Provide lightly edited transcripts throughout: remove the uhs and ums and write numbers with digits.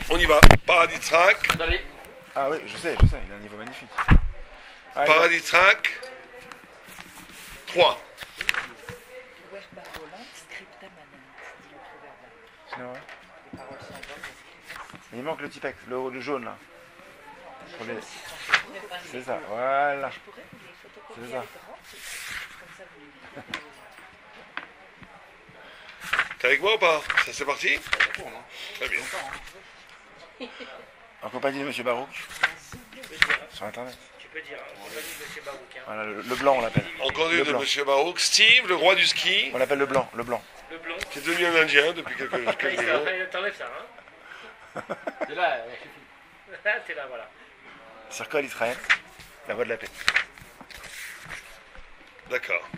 On y va. Paradis Track. Ah oui, je sais, il a un niveau magnifique. Allez, Paradis Track. 3. Verba volant, scripta manent, dit le proverbe. sinon, ouais. Les paroles sont bonnes, les scripts. Il manque le petit texte, le jaune là. Le Pour jaune, les- c'est pas C'est les ça, couleurs. voilà. Je pourrais vous les photocopier C'est ça. avec grand, comme ça vous les verrez. T'es avec moi ou pas? Ça c'est parti? Très bien. En compagnie de Monsieur Barouk, sur internet. Tu peux dire, on va dire Monsieur Barouk. Hein. Voilà, le blanc on l'appelle. Encore Le une de blanc. M. Barouk. Steve, le roi du ski, On l'appelle le blanc, le blanc. Le blond. qui est devenu un Indien depuis quelques jours. T'enlèves ça, hein. C'est là, T'es là, voilà. Circle Israël, la voie de la paix. D'accord.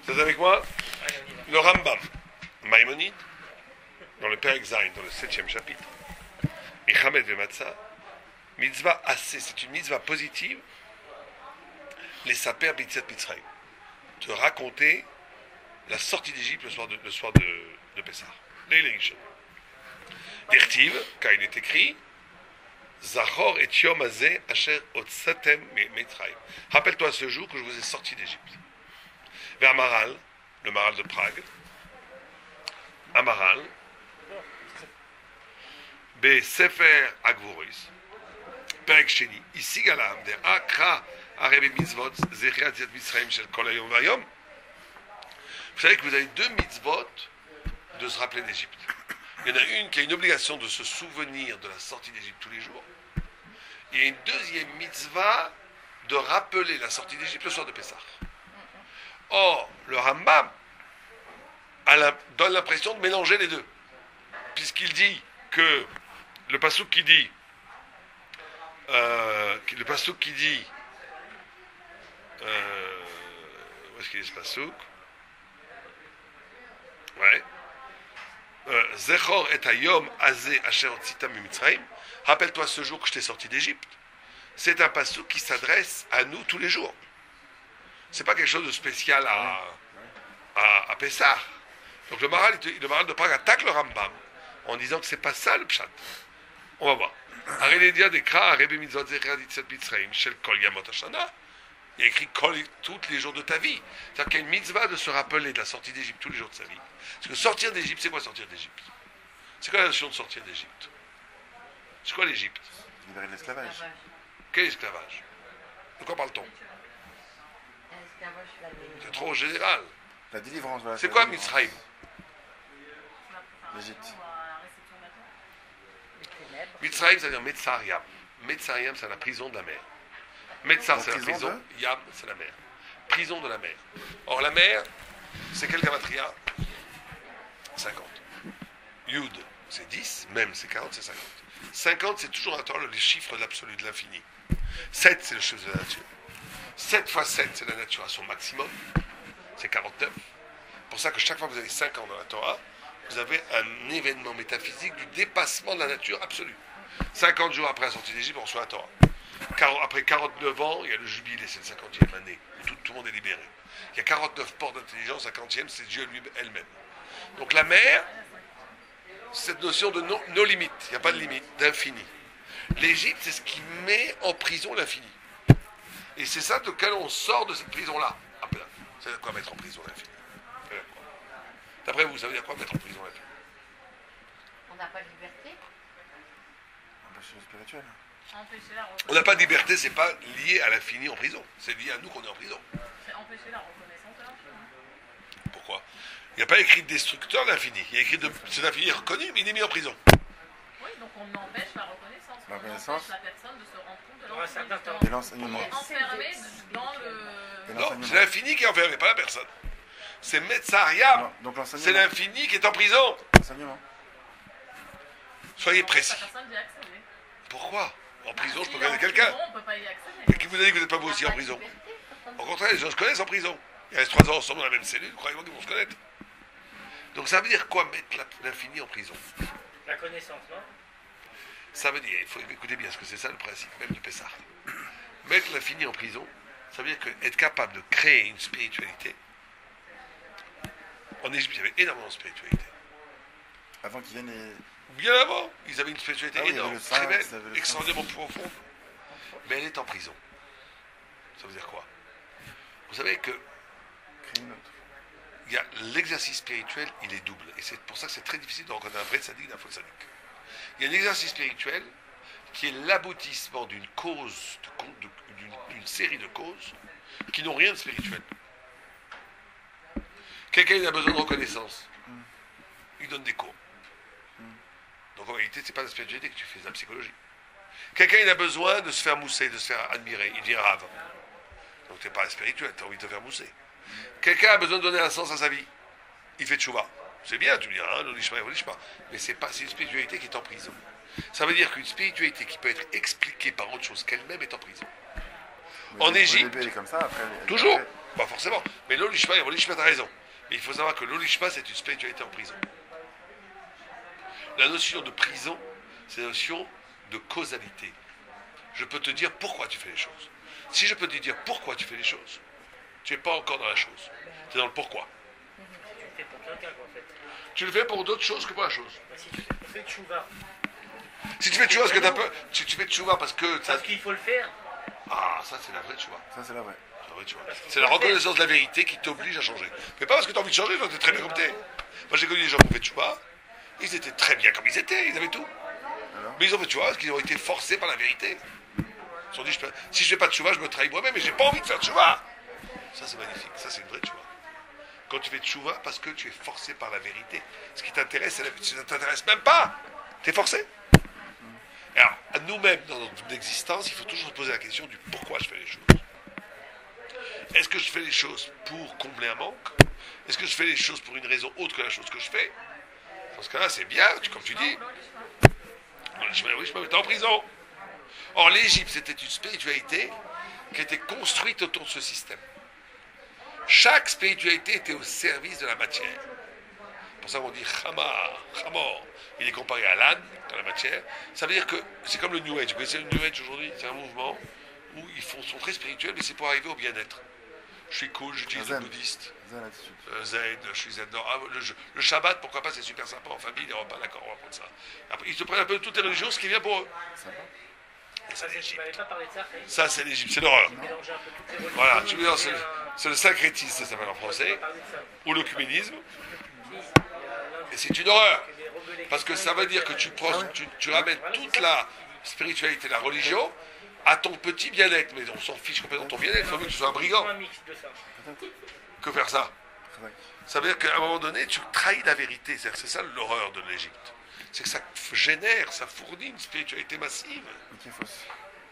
Vous êtes avec moi? Allez, on y va. Le Rambam, Maïmonide, dans le Père Zayin, dans le 7e chapitre, Ichamed Vematzah, mitzvah assez, c'est une mitzvah positive, les saper b'tzat Mitzrayim, de raconter la sortie d'Égypte le soir de Pessah. L'élection. Dertiv, car il est écrit, Zachor et Yom Hazeh Asher Otsatem Mitzrayim. Rappelle-toi ce jour que je vous ai sorti d'Égypte. Vers Maral, le Maral de Prague, Amaral, Sefer Agvuris, Perek Sheni, ici Galam, der Akra Arebe Mitzvot, Zecher Tzat Mitzrayim Shel Kol Hayom Vayom. Vous savez que vous avez deux mitzvot de se rappeler d'Égypte. Il y en a une qui a une obligation de se souvenir de la sortie d'Égypte tous les jours. Il y a une deuxième mitzvah de rappeler la sortie d'Égypte le soir de Pessah. Or, le Rambam donne l'impression de mélanger les deux. Puisqu'il dit que le passouk qui dit où est-ce qu'il est ce passouk? Ouais. Zechor et hayom azeh asher tzita mimitzrayim. Rappelle-toi ce jour que je t'ai sorti d'Égypte. C'est un passouk qui s'adresse à nous tous les jours. C'est pas quelque chose de spécial à Pessah. Donc le Maral de Prague attaque le Rambam en disant que c'est pas ça le pshat. On va voir. Arélédia dekra arebe mitzvot zecher ditzat mitzrayim shel kol yamot hashana. Il y a écrit tous les jours de ta vie. C'est-à-dire qu'il y a une mitzvah de se rappeler de la sortie d'Égypte tous les jours de sa vie. Parce que sortir d'Égypte, c'est quoi sortir d'Égypte? C'est quoi la notion de sortir d'Égypte? C'est quoi l'Égypte? Libérer de l'esclavage. Quel esclavage? De quoi parle-t-on? L'esclavage, la C'est trop général. La délivrance, voilà. C'est la quoi délivrance. Mitzrayim? L'Égypte. les ténèbres. Mitzrayim, ça veut dire Metzar-Yam. Metzar-Yam, c'est la prison de la mer. Metzar, c'est la prison prison. Yam, c'est la mer. Prison de la mer. Or, la mer, c'est quel gamatria? 50. Yud, c'est 10. Même, c'est 40, c'est 50. 50, c'est toujours le chiffre de l'absolu, de l'infini. 7, c'est le chiffre de la nature. 7 fois 7, c'est la nature à son maximum. C'est 49. C'est pour ça que chaque fois que vous avez 5 ans dans la Torah, vous avez un événement métaphysique du dépassement de la nature absolue. 50 jours après la sortie d'Égypte, on reçoit la Torah. Après 49 ans, il y a le jubilé, c'est le 50e année, où tout le monde est libéré. Il y a 49 portes d'intelligence, 50e, c'est Dieu elle-même. Donc la mer, cette notion de no limite, il n'y a pas de limite, d'infini. L'Égypte, c'est ce qui met en prison l'infini. Et c'est ça de lequel on sort de cette prison-là. Ah, ben, ça veut dire quoi mettre en prison l'infini? D'après vous, ça veut dire quoi mettre en prison l'infini? On n'a pas de liberté. Empêcher le spirituel. Empêcher la On n'a pas de liberté, c'est pas lié à l'infini en prison. C'est lié à nous qu'on est en prison. empêcher la reconnaissance de l'infini. Pourquoi? Il n'y a pas écrit destructeur de l'infini. Il y a écrit c'est l'infini reconnu, mais il est mis en prison. Oui, donc on empêche la reconnaissance. La On reconnaissance. empêche la personne de se rendre compte de Pour un certain temps. Et l'infini. l'enseignement. On est enfermé dans Et le... Non, l'enseignement. c'est l'infini qui est enfermé, pas la personne. C'est Metzariam. Non, donc l'enseignement. C'est l'infini qui est en prison. L'enseignement. Soyez La précis. personne d'y accéder. Pourquoi? En prison, je peux Si connaître en quelqu'un. prison, on peut pas y accéder. Mais qui vous a dit que vous n'êtes pas vous aussi en prison? Au contraire, les gens se connaissent en prison. Ils restent 3 ans ensemble dans la même cellule, croyez-moi qu'ils vont se connaître. Donc ça veut dire quoi mettre l'infini en prison? La connaissance, non? Ça veut dire, il faut écouter bien, parce que c'est ça le principe même de Pessah. Mettre l'infini en prison, ça veut dire être capable de créer une spiritualité. En Égypte, il y avait énormément de spiritualité. Avant qu'ils viennent les... Bien avant, ils avaient une spiritualité Ah oui, il y avait énorme, le sphinx, très belle, il y avait le extraordinairement profonde. Mais elle est en prison. Ça veut dire quoi? Vous savez que Créer une autre. il y a l'exercice spirituel, il est double. Et c'est pour ça que c'est très difficile de reconnaître un vrai sadique d'un faux sadique. Il y a un exercice spirituel qui est l'aboutissement d'une cause, d'une série de causes qui n'ont rien de spirituel. Quelqu'un il a besoin de reconnaissance. Il donne des cours. Donc en réalité, c'est pas la spiritualité que tu fais, c'est la psychologie. Quelqu'un il a besoin de se faire mousser, de se faire admirer. Il devient rave. Donc tu n'es pas spirituel, tu as envie de te faire mousser. Quelqu'un a besoin de donner un sens à sa vie. Il fait tchouva. C'est bien, tu me diras, l'olishma, l'olishma. Mais c'est une spiritualité qui est en prison. Ça veut dire qu'une spiritualité qui peut être expliquée par autre chose qu'elle-même est en prison. Mais En au début, Égypte, elle est comme ça, après... toujours, après- pas forcément. Mais l'olishma, tu as raison. Mais il faut savoir que l'olishma, c'est une spiritualité en prison. La notion de prison, c'est la notion de causalité. Je peux te dire pourquoi tu fais les choses. Si je peux te dire pourquoi tu fais les choses, tu n'es pas encore dans la chose. Tu es dans le pourquoi. Tu le fais pour quelqu'un, quoi, en fait. Tu le fais pour d'autres choses que pour la chose. Bah, si tu fais tchouva, Si tu fais tchouva parce que t'as peur, si tu fais tchouva parce que ça... parce qu'il faut le faire, Ah, ça c'est la vraie tchouva. Ça, c'est la vraie. C'est la vraie tchouva. C'est la reconnaissance de la vérité qui t'oblige à changer. Mais pas parce que tu as envie de changer, toi tu es très bien comme t'es. Moi j'ai connu des gens qui ont fait tchouva, ils étaient très bien comme ils étaient, ils avaient tout. Alors Mais ils ont fait tchouva parce qu'ils ont été forcés par la vérité. Ils se sont dit, si je fais pas de tchouva, je me trahis moi-même, mais j'ai pas envie de faire tchouva. Ça c'est magnifique, ça c'est une vraie tchouva. Quand tu fais tchouva parce que tu es forcé par la vérité. Ce qui t'intéresse, ça ne t'intéresse même pas. Tu es forcé. Alors, à nous-mêmes, dans notre existence, il faut toujours se poser la question du pourquoi je fais les choses. Est-ce que je fais les choses pour combler un manque? Est-ce que je fais les choses pour une raison autre que la chose que je fais? Dans ce cas-là, c'est bien, comme tu dis. Oui, je me mettais en prison. Or, l'Égypte, c'était une spiritualité qui était construite autour de ce système. Chaque spiritualité était au service de la matière. Pour ça, on dit Chamor. Il est comparé à l'âne dans la matière. Ça veut dire que c'est comme le New Age. Vous connaissez le New Age aujourd'hui? C'est un mouvement où ils sont très spirituels, mais c'est pour arriver au bien-être. Je suis cool, j'utilise le Zen. bouddhiste. Zen attitude. Zen, je suis zen. Non, le Shabbat, pourquoi pas, c'est super sympa en famille, les repas, d'accord, on va prendre ça. Après, ils se prennent un peu de toutes les religions, ce qui vient pour eux. Sympa. Et ça, ça, c'est tu l'Égypte. m'avais pas parlé de ça, Faïs. Ça, c'est l'Égypte, c'est l'horreur. Mélanger un peu toutes les religions. Voilà, tu veux dire, c'est c'est le syncrétisme, ça s'appelle en français, parler de ça. ou l'œcuménisme, Si, et c'est une horreur. des rebelles Parce que ça veut dire que tu ramènes Voilà, toute c'est ça. la spiritualité, la religion, à ton petit bien-être. Mais on s'en fiche complètement de ton bien-être, il faut mieux que tu sois un brigand. un mix de ça. Que faire ça? Très Ça veut dire qu'à un moment donné, tu trahis la vérité. C'est ça l'horreur de l'Égypte. C'est que ça génère, ça fournit une spiritualité massive, mais qui est fausse.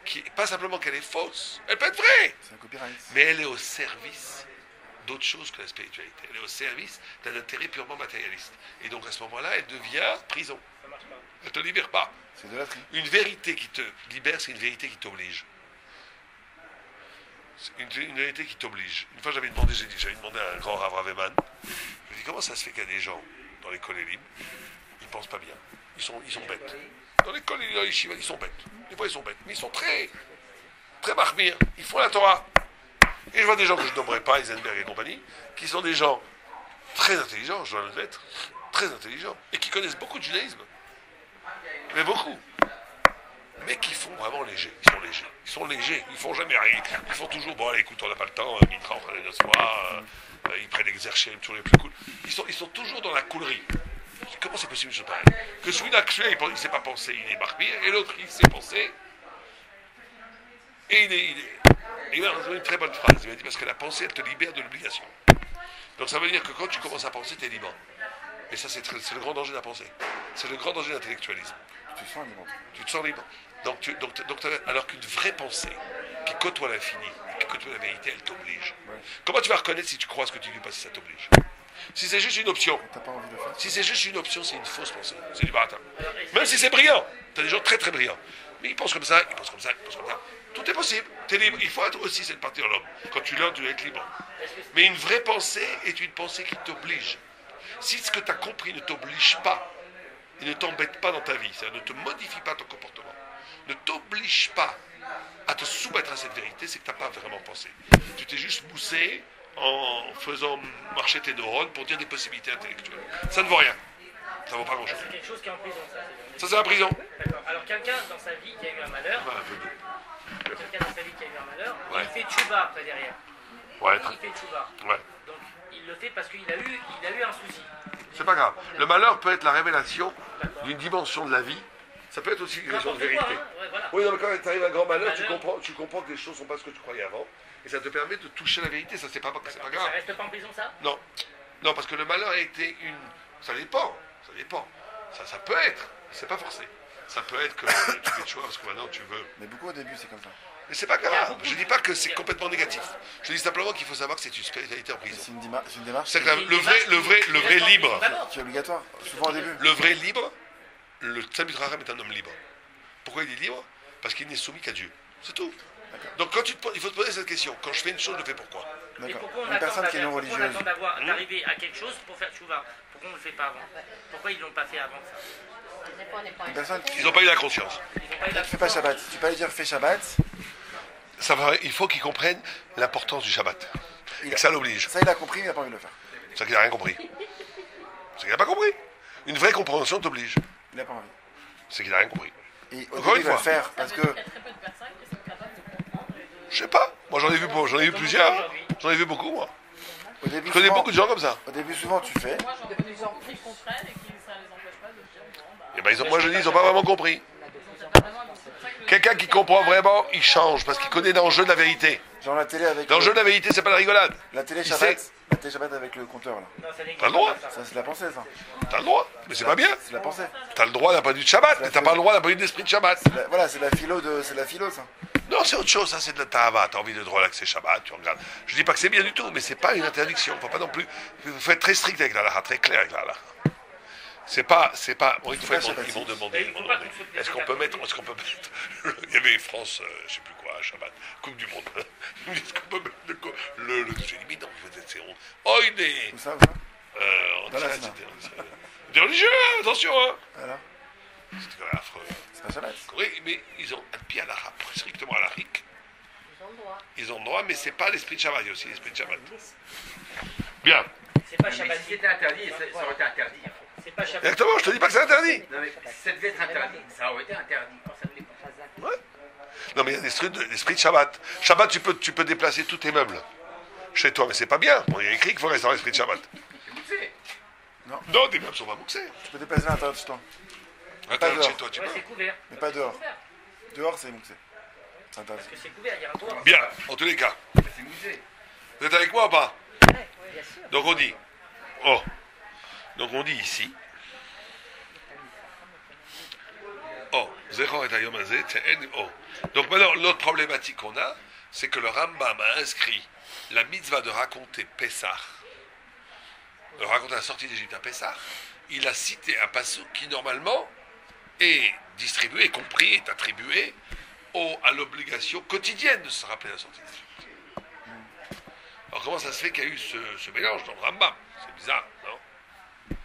qui pas simplement qu'elle est fausse, elle peut être vraie, C'est un copyright. mais elle est au service d'autre chose que la spiritualité. Elle est au service d'un intérêt purement matérialiste. Et donc à ce moment-là, elle devient prison. Ça marche pas. Elle ne te libère pas. C'est de la tri. Une vérité qui te libère, c'est une vérité qui t'oblige. C'est une vérité qui t'oblige. Une fois, j'avais demandé à un grand Rav Raveman, je lui ai dit, comment ça se fait qu'il y a des gens dans l'école libre, ils pensent pas bien. Ils sont bêtes. Dans l'école, dans les Shiva, ils sont bêtes. Des fois, ils sont bêtes. Mais ils sont très marmires. Ils font la Torah. Et je vois des gens que je nommerai pas, Eisenberg et compagnie, qui sont des gens très intelligents, je dois l'admettre, très intelligents, et qui connaissent beaucoup de judaïsme. Mais beaucoup. Mais qui font vraiment léger. Ils sont légers. Ils font jamais rien. Ils font toujours, bon, allez, écoute, on n'a pas le temps, Mitra, on fera les 9 mois, ils prennent l'exercice, toujours les plus cool. Ils sont toujours dans la coulerie. Comment c'est possible, je parle? Que celui-là, il ne sait pas penser, il est marmire, et l'autre, il sait penser, et il est. Et il m'a donné une très bonne phrase. Il m'a dit, parce que la pensée, elle te libère de l'obligation. Donc ça veut dire que quand tu commences à penser, tu es libre. Et ça, c'est le grand danger de la pensée. C'est le grand danger de l'intellectualisme. Tu te sens libre. Tu te sens libre. Alors qu'une vraie pensée, qui côtoie l'infini, qui côtoie la vérité, elle t'oblige. Ouais. Comment tu vas reconnaître si tu crois ce que tu dis pas si ça t'oblige? Si c'est juste une option, T'as pas envie de le faire. si c'est juste une option, c'est une fausse pensée. C'est du baratin. Même si c'est brillant. Tu as des gens très très brillants. Mais ils pensent comme ça, ils pensent comme ça, ils pensent comme ça. Tout est possible. Tu es libre. Il faut être aussi cette partie de l'homme. Quand tu l'as, tu dois être libre. Mais une vraie pensée est une pensée qui t'oblige. Si ce que tu as compris ne t'oblige pas, et ne t'embête pas dans ta vie, ça ne te modifie pas ton comportement, ne t'oblige pas à te soumettre à cette vérité, c'est que tu n'as pas vraiment pensé. Tu t'es juste moussé en faisant marcher tes neurones pour dire des possibilités intellectuelles. Ça ne vaut rien. Ça vaut pas grand-chose. C'est quelque chose qui est en prison, ça. Ça, c'est la prison. D'accord. Alors quelqu'un dans sa vie qui a eu un malheur, quelqu'un dans sa vie qui a eu un malheur, Ouais. il fait tchouba après derrière. Ouais, Il fait tchouba. ouais. Donc il le fait parce qu'il a eu un souci. C'est pas grave. Le malheur peut être la révélation d'une dimension de la vie. Ça peut être aussi une raison de N'importe quoi, vérité. hein. Ouais, voilà. Oui, non, mais quand tu arrives à un grand malheur, Malheur. tu comprends que les choses ne sont pas ce que tu croyais avant. Et ça te permet de toucher la vérité. Ça, c'est pas Ça grave. reste pas en prison, ça? Non. Non, parce que le malheur a été une. Ça dépend. Ça dépend. Ça peut être. C'est pas forcé. Ça peut être que tu fais le choix parce que maintenant tu veux. Mais beaucoup au début, c'est comme ça. Mais c'est pas grave. Je dis pas que c'est complètement négatif. Je dis simplement qu'il faut savoir que c'est une spiritualité en Et prison. c'est une démarche C'est que le vrai libre. qui est obligatoire, souvent au début. Le vrai libre, le Tzemut Raham est un homme libre. Pourquoi il est libre? Parce qu'il n'est soumis qu'à Dieu. C'est tout. Donc quand il faut te poser cette question. Quand je fais une chose, je le fais pourquoi? Mais D'accord. pourquoi on Une personne attend qui est non religieuse. d'arriver à quelque chose pour faire tchouva? Pourquoi on ne le fait pas avant? Pourquoi ils ne l'ont pas fait avant ça? Une personne qui Ils n'ont pas eu la conscience. Ils n'ont pas eu la ne fait pas Shabbat. Tu peux lui dire fais Shabbat. Il faut qu'il comprenne l'importance du Shabbat. Et que ça l'oblige. Ça, il a compris, mais il n'a pas envie de le faire. C'est qu'il n'a rien compris. C'est qu'il n'a pas compris. Une vraie compréhension t'oblige. Il n'a pas envie. C'est qu'il n'a rien compris. Et au Encore début, une il va le fois. faire parce que. Il y a très peu de personnes qui sont capables de comprendre. Je sais pas. Moi j'en ai vu plusieurs. J'en ai vu beaucoup moi. Au début, Je connais souvent, beaucoup de gens comme ça. au début, souvent, tu fais. Moi, j'en connais des gens qui comprennent et qui ça les empêche pas de dire bon, bah. Et ben, moi je dis, ils n'ont pas vraiment compris. Ils ont pas vraiment. C'est pour ça que Quelqu'un qui comprend vraiment, il change parce qu'il connaît l'enjeu de la vérité. Genre la télé avec. L'enjeu de la vérité, c'est pas la rigolade. La télé Il Shabbat. sait. La télé Shabbat avec le compteur là. Non, ça n'existe T'as le droit. pas, ça. Ça, c'est la pensée, ça. T'as le droit. Mais c'est pas bien. C'est la pensée. T'as le droit d'un point de vue de Shabbat, mais t'as pas le droit d'un point de vue d'esprit de Shabbat. Voilà, c'est la philo, ça. Non, c'est autre chose, ça c'est de la tahava. T'as envie de te relaxer Shabbat, tu regardes. Je dis pas que c'est bien du tout, mais c'est pas une interdiction. Faut pas non plus. Il faut être très strict avec la halakha, très clair avec la halakha. C'est pas. Bon, une fois, ils m'ont demandé. Est-ce qu'on peut mettre. Il y avait France, je sais plus quoi, Shabbat, Coupe du Monde. Est-ce qu'on peut mettre le. J'ai dit, mais non, c'est honte. Oh, il est. Où ça, où ça En Voilà, Israël, c'est c'était. Des religieux, attention, hein. Voilà. C'était quand même affreux. C'est pas Shabbat. Oui, mais ils ont un pied à l'arabe, strictement à l'arique. Ils ont le droit. Ils ont le droit, mais c'est pas l'esprit de Shabbat, il y a aussi l'esprit de Shabbat. Bien. C'est pas Mais Shabbat. si c'était interdit, ça aurait été interdit. C'est pas Shabbat. Exactement, je te dis pas que c'est interdit. Non, mais si ça devait être interdit, ça aurait été interdit. Ouais. Non, mais il y a l'esprit de Shabbat. Shabbat, tu peux déplacer tous tes meubles chez toi, mais c'est pas bien. Bon, il y a écrit qu'il faut rester dans l'esprit de Shabbat. C'est moussé. Non, tes meubles sont pas mouxés. Tu peux déplacer à l'intérieur de chez toi. Attends, dehors. chez toi, tu Ouais, peux. c'est couvert. Mais pas dehors. Dehors, c'est mouxé. C'est interdit. Parce que c'est couvert, il y a un toit. Bien, en tous les cas. C'est moussé. Vous êtes avec moi ou pas? Bien sûr. Donc on dit. Oh. Donc on dit ici. Oh. Zechor et Ayom Hazeh, Tze'en, oh. Donc maintenant, l'autre problématique qu'on a, c'est que le Rambam a inscrit la mitzvah de raconter Pessah, de raconter la sortie d'Égypte à Pessah. Il a cité un passouk qui normalement est distribué, compris, est attribué à l'obligation quotidienne de se rappeler la sortie d'Égypte. Alors comment ça se fait qu'il y a eu ce mélange dans le Rambam? C'est bizarre, non?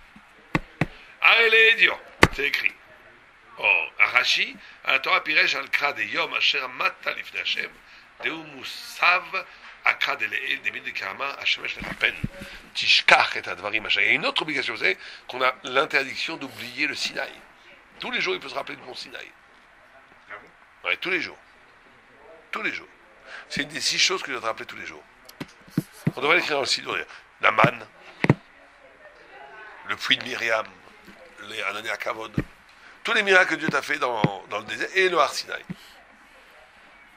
Arrêlez, Dion, c'est écrit. Oh, Arashi, à Torah Piresh al Kra de Yom Asher Matta Lifnei Hashem, Deu Musav Akra de Le'el Demin de Karama Hashemesh Lechapen, Tishkach et Advarim Hashem. Il y a une autre obligation, vous savez, qu'on a l'interdiction d'oublier le Sinaï. Tous les jours, il peut se rappeler du mont Sinaï. Ouais, tous les jours. Tous les jours. C'est une des 6 choses que je dois rappeler tous les jours. On devrait l'écrire dans le site, la manne, le puits de Myriam, les Anania Kavod, tous les miracles que Dieu t'a fait dans le désert et le Har Sinaï.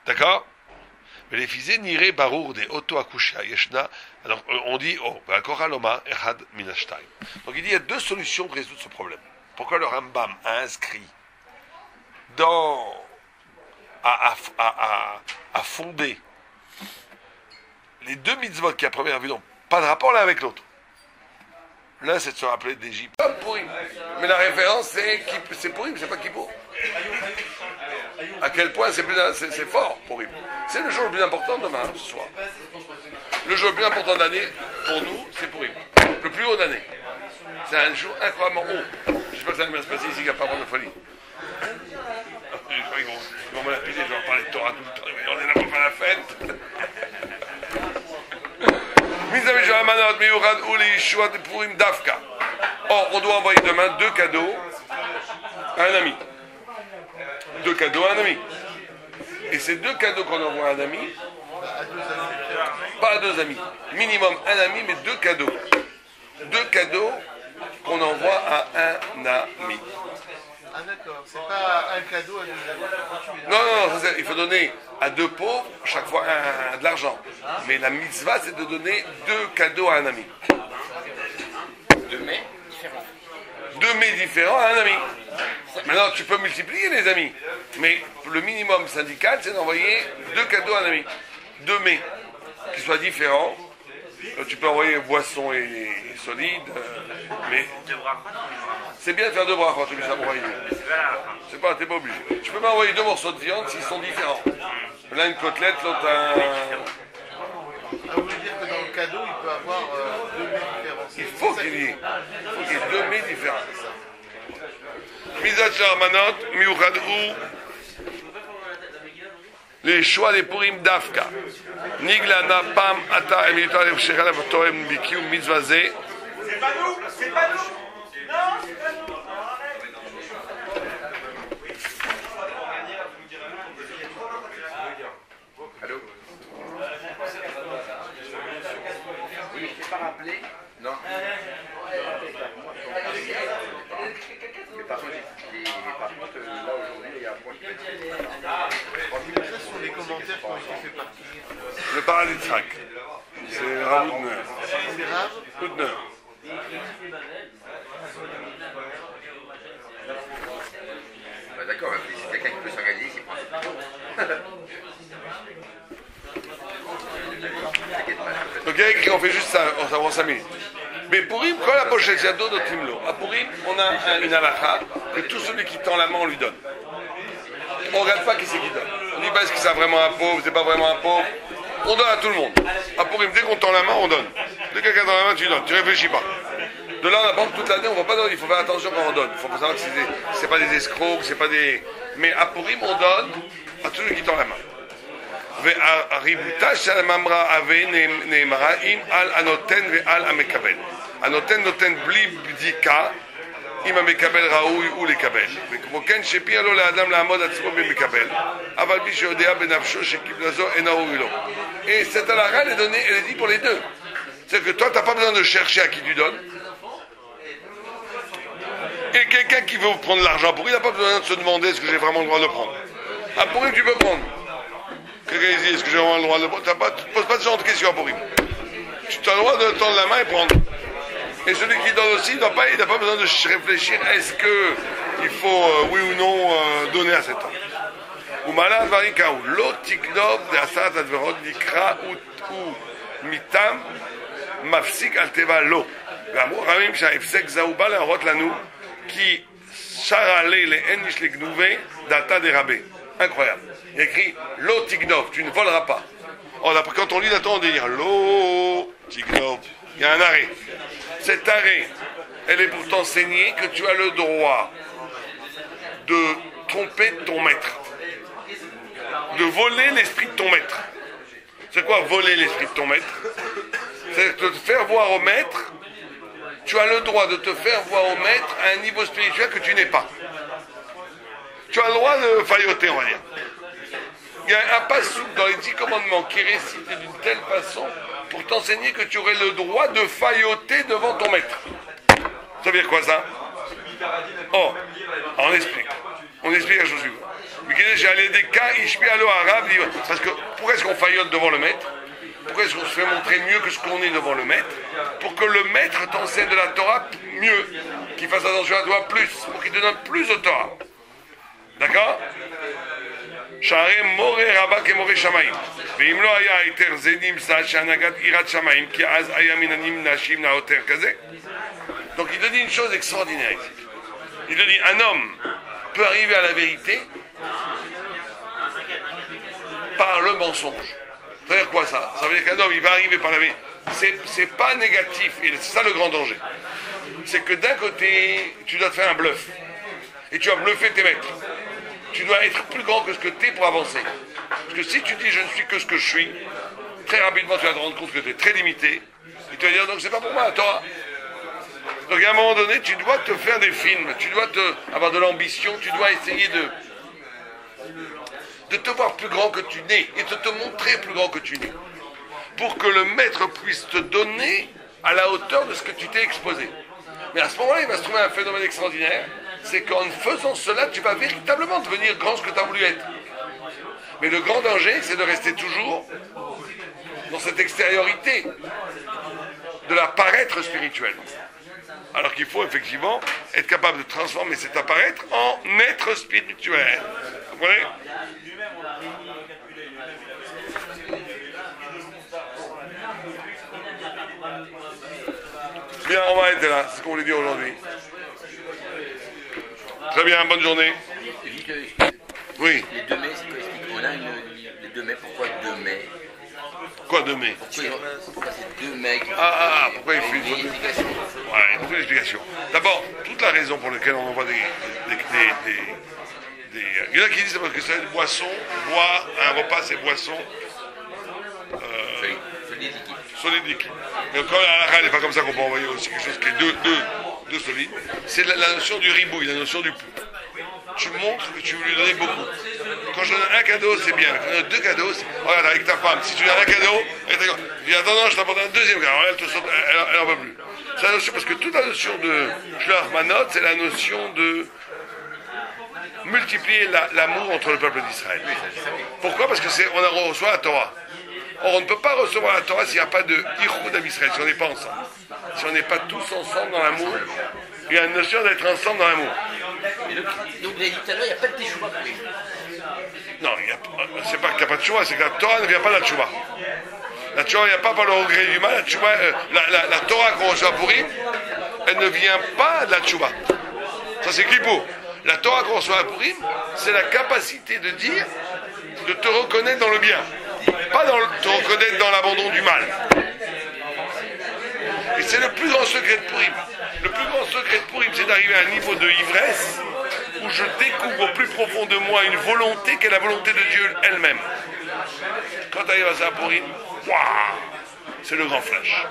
D'accord? Mais les fils niré barour des auto akushia yeshna. Alors on dit oh, koraloma erad minashtaim. Donc il dit il y a 2 solutions pour résoudre ce problème. Pourquoi le Rambam a inscrit à fonder les 2 mitzvot qui à première vue n'ont pas de rapport l'un avec l'autre. L'un c'est de se rappeler d'Égypte. Pas Pourim. Mais la référence c'est Pourim, c'est pas Kippour. À quel point c'est fort Pourim. C'est le jour le plus important demain, ce soir. Le jour le plus important de l'année, pour nous, c'est Pourim. Le plus haut d'année. C'est un jour incroyablement haut. J'espère que ça va bien se passer ici, qu'il n'y a pas de folie. Je crois qu'ils vont me l'appeler, je vais en parler de Torah tout le temps. On est là pour faire la fête. Mis à Manot, Miurad, Ouli, Yeshua de Pourim, Dafka. Or, on doit envoyer demain 2 cadeaux à un ami. 2 cadeaux à un ami. Et ces 2 cadeaux qu'on envoie à un ami, pas à 2 amis, minimum un ami, mais 2 cadeaux. 2 cadeaux qu'on envoie à un ami. Ah d'accord, c'est pas un cadeau à 2 amis. Non, il faut donner à 2 pauvres chaque fois de l'argent. Mais la mitzvah, c'est de donner 2 cadeaux à un ami. 2 mets différents. 2 mets différents à un ami. Maintenant, tu peux multiplier les amis. Mais le minimum syndical, c'est d'envoyer 2 cadeaux à un ami. 2 mets qui soient différents. Tu peux envoyer boissons et solides. Mais c'est bien de faire 2 brachot, tu ça pour c'est pas, t'es pas obligé. Tu peux m'envoyer 2 morceaux de viande s'ils sont différents. L'un une côtelette, l'autre un... Ah, vous voulez dire que dans le cadeau, il peut avoir 2 mets différents. Il faut qu'il y ait 2 mets différents. Mizat Sharmanot, Miuchad ou les choix des Purim Dafka. Niglana Pam Ata Emilita Shechal Torem Bikiu Mitzvazé. C'est pas nous, c'est pas nous. Non, c'est pas nous. Allô? Oui, je t'ai pas rappelé. Non. Mais par contre, là aujourd'hui, il y a un point qui Ça sont les commentaires qui ont été faits partie. Le paradis de Tzrak. C'est Rav Houdner. C'est grave. Houdner. Bah d'accord, mais si quelqu'un qui peut s'organiser, c'est pas. Donc il y a écrit, on fait juste ça, on s'avance 5 minutes. Mais Purim, quand la pochette, il y a d'autres timlo. À Purim, on a une halakha que tout celui qui tend la main, on lui donne. On ne regarde pas qui c'est qui donne. On dit pas est-ce que c'est vraiment un pauvre, c'est pas vraiment un pauvre. On donne à tout le monde. À Purim, dès qu'on tend la main, on donne. Dès que quelqu'un tend la main, tu donnes. Tu réfléchis pas. De là, on apprend que toute l'année, on ne va pas donner. Il faut faire attention quand on donne. Il faut savoir que c'est pas des escrocs, c'est pas des. Mais à Purim, on donne à tout celui qui tend la main. והריבותה של הממרה הווה נאמרה אם על הנותן ועל המקבל. הנותן נותן בלי בדיקה אם המקבל ראוי הוא לקבל. וכמו כן שפיה לו לאדם לעמוד עצמו במקבל, אבל מי שיודע בנפשו שקיבלה זו אינה ראוי לו. Et cette halakha, elle est dit pour les deux. C'est que toi, tu n'as pas besoin de chercher à qui tu donnes. Et quelqu'un qui veut prendre l'argent pour lui, il n'a pas besoin de se demander est-ce que j'ai vraiment le droit de le prendre. Ah, pour lui, tu peux prendre. Quelqu'un dit, est-ce que j'ai vraiment le droit de le prendre? Tu ne poses pas ce genre de questions pour lui. Tu as le droit de tendre la main et prendre. Et celui qui donne aussi, il n'a pas besoin de réfléchir est-ce qu'il faut, oui ou non, donner à cet homme. ומעלה הדברים כאו, לא תגנוב לעשרת הדברות נקרא ומיתם מפסיק על טבע לא. ואמרו חכמים שההפסק זהו בא להראות לנו כי שרה לאין איש לגנובי דעתה דרבה. Incroyable. Il y a écrit lo tignov, tu ne voleras pas. Or, après, quand on lit là-dedans, on dit lo tignov. Il y a un arrêt. Cet arrêt, elle est pour t'enseigner que tu as le droit de tromper ton maître, de voler l'esprit de ton maître. C'est quoi voler l'esprit de ton maître? C'est de te faire voir au maître. Tu as le droit de te faire voir au maître à un niveau spirituel que tu n'es pas. Tu as le droit de failloter, on va dire. Il y a un passouk dans les 10 commandements qui est récité d'une telle façon pour t'enseigner que tu aurais le droit de failloter devant ton maître. Ça veut dire quoi ça? Oh, on explique. On explique la chose suivante. Parce que pourquoi est-ce qu'on faillote devant le maître? Pourquoi est-ce qu'on se fait montrer mieux que ce qu'on est devant le maître? Pour que le maître t'enseigne de la Torah mieux, qu'il fasse attention à toi plus, pour qu'il te donne plus de Torah. D'accord? שערי מורה רבה כמורה שמיים ואם לא היה היתר זה נמצא שהנהגת יראת שמיים כי אז היה מן הנמנשים נאותר כזה. Donc il te dit une chose extraordinaire ici. Il te dit un homme peut arriver à la vérité par le mensonge. Ça veut dire quoi ça? Ça veut dire qu'un homme il va arriver par la vérité. C'est pas négatif et c'est ça le grand danger. C'est que d'un côté tu dois te faire un bluff et tu vas bluffer tes maîtres. Tu dois être plus grand que ce que tu es pour avancer. Parce que si tu dis je ne suis que ce que je suis, très rapidement tu vas te rendre compte que tu es très limité. Et tu vas dire donc c'est pas pour moi, toi. Donc à un moment donné, tu dois te faire des films, tu dois avoir de l'ambition, tu dois essayer de te voir plus grand que tu n'es et de te montrer plus grand que tu n'es. Pour que le maître puisse te donner à la hauteur de ce que tu t'es exposé. Mais à ce moment-là, il va se trouver un phénomène extraordinaire, c'est qu'en faisant cela, tu vas véritablement devenir grand ce que tu as voulu être. Mais le grand danger, c'est de rester toujours dans cette extériorité de l'apparaître spirituel. Alors qu'il faut effectivement être capable de transformer cet apparaître en être spirituel. Vous comprenez ? Bien, on va arrêter là, c'est ce qu'on voulait dire aujourd'hui. Très bien, bonne journée. Oui. Les 2 mai, c'est quoi? On a les 2 mai, pourquoi 2 mai? Quoi 2 mai? Pourquoi c'est 2 mai? Pourquoi il fait une explication? Ouais, il faut une explication. D'abord, toute la raison pour laquelle on envoie des il y en a qui disent parce que c'est boisson, bois, un repas c'est boisson. Solide liquide. Mais comme la halakha n'est pas comme ça qu'on peut envoyer aussi quelque chose qui est deux solides, c'est la notion du ribouille, la notion du peu. Tu montres que tu veux lui donner beaucoup. Quand je donne un cadeau, c'est bien. Quand je donne 2 cadeaux, regarde avec ta femme, si tu donnes un cadeau, elle te dit attends, non, je t'apporte un deuxième cadeau. Elle te saute, elle en veut plus. C'est la notion, parce que toute la notion de Shlach Manot, c'est la notion de multiplier l'amour entre le peuple d'Israël. Pourquoi? Parce que on reçoit la Torah. Or, on ne peut pas recevoir la Torah s'il n'y a pas de Ichud Am Israël, si on n'est pas ensemble. Si on n'est pas tous ensemble dans l'amour, il y a une notion d'être ensemble dans l'amour. Donc, vous avez dit tout à l'heure, il n'y a pas de teshuva pour les gens. Non, c'est pas qu'il n'y a pas de tchouva, c'est que la Torah ne vient pas de la tchouva. La tchouva, il n'y a pas par le regret du mal. La Torah qu'on reçoit pour Purim, elle ne vient pas de la tchouva. Ça, c'est Kippour. La Torah qu'on reçoit à Purim, c'est la capacité de dire, de te reconnaître dans le bien. Pas te reconnaître dans l'abandon du mal. Et c'est le plus grand secret de Purim. Le plus grand secret de Purim, c'est d'arriver à un niveau de ivresse où je découvre au plus profond de moi une volonté qui est la volonté de Dieu elle-même. Quand tu arrives à ça à Purim, waouh, c'est le grand flash.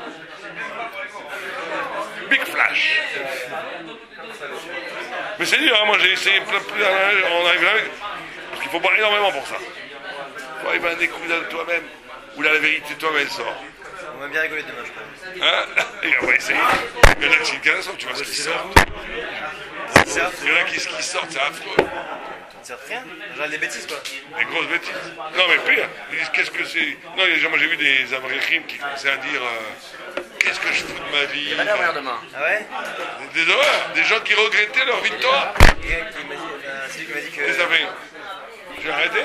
Big flash. Mais c'est dur, hein, moi j'ai essayé on arrive là, parce qu'il faut pas énormément pour ça. Il faut arriver à un découvert de toi-même, où là la vérité de toi-même sort. On va bien rigoler demain, je crois. Hein? Et on va essayer. Il y en a qui se tu vois ce qui sort. Il y en a qui sortent, c'est affreux. Ça sert rien. Genre des bêtises, quoi. Des grosses bêtises. Non, mais pire. Ils disent qu'est-ce que c'est. Non, moi j'ai vu des Avrechim qui commençaient à dire qu'est-ce que je fous de ma vie. Il y a pas d'horaire demain. Ah ouais? Des horreurs. Des gens qui regrettaient leur vie de Torah. C'est lui qui m'a dit que. Qu'est-ce que ça fait? J'ai arrêté.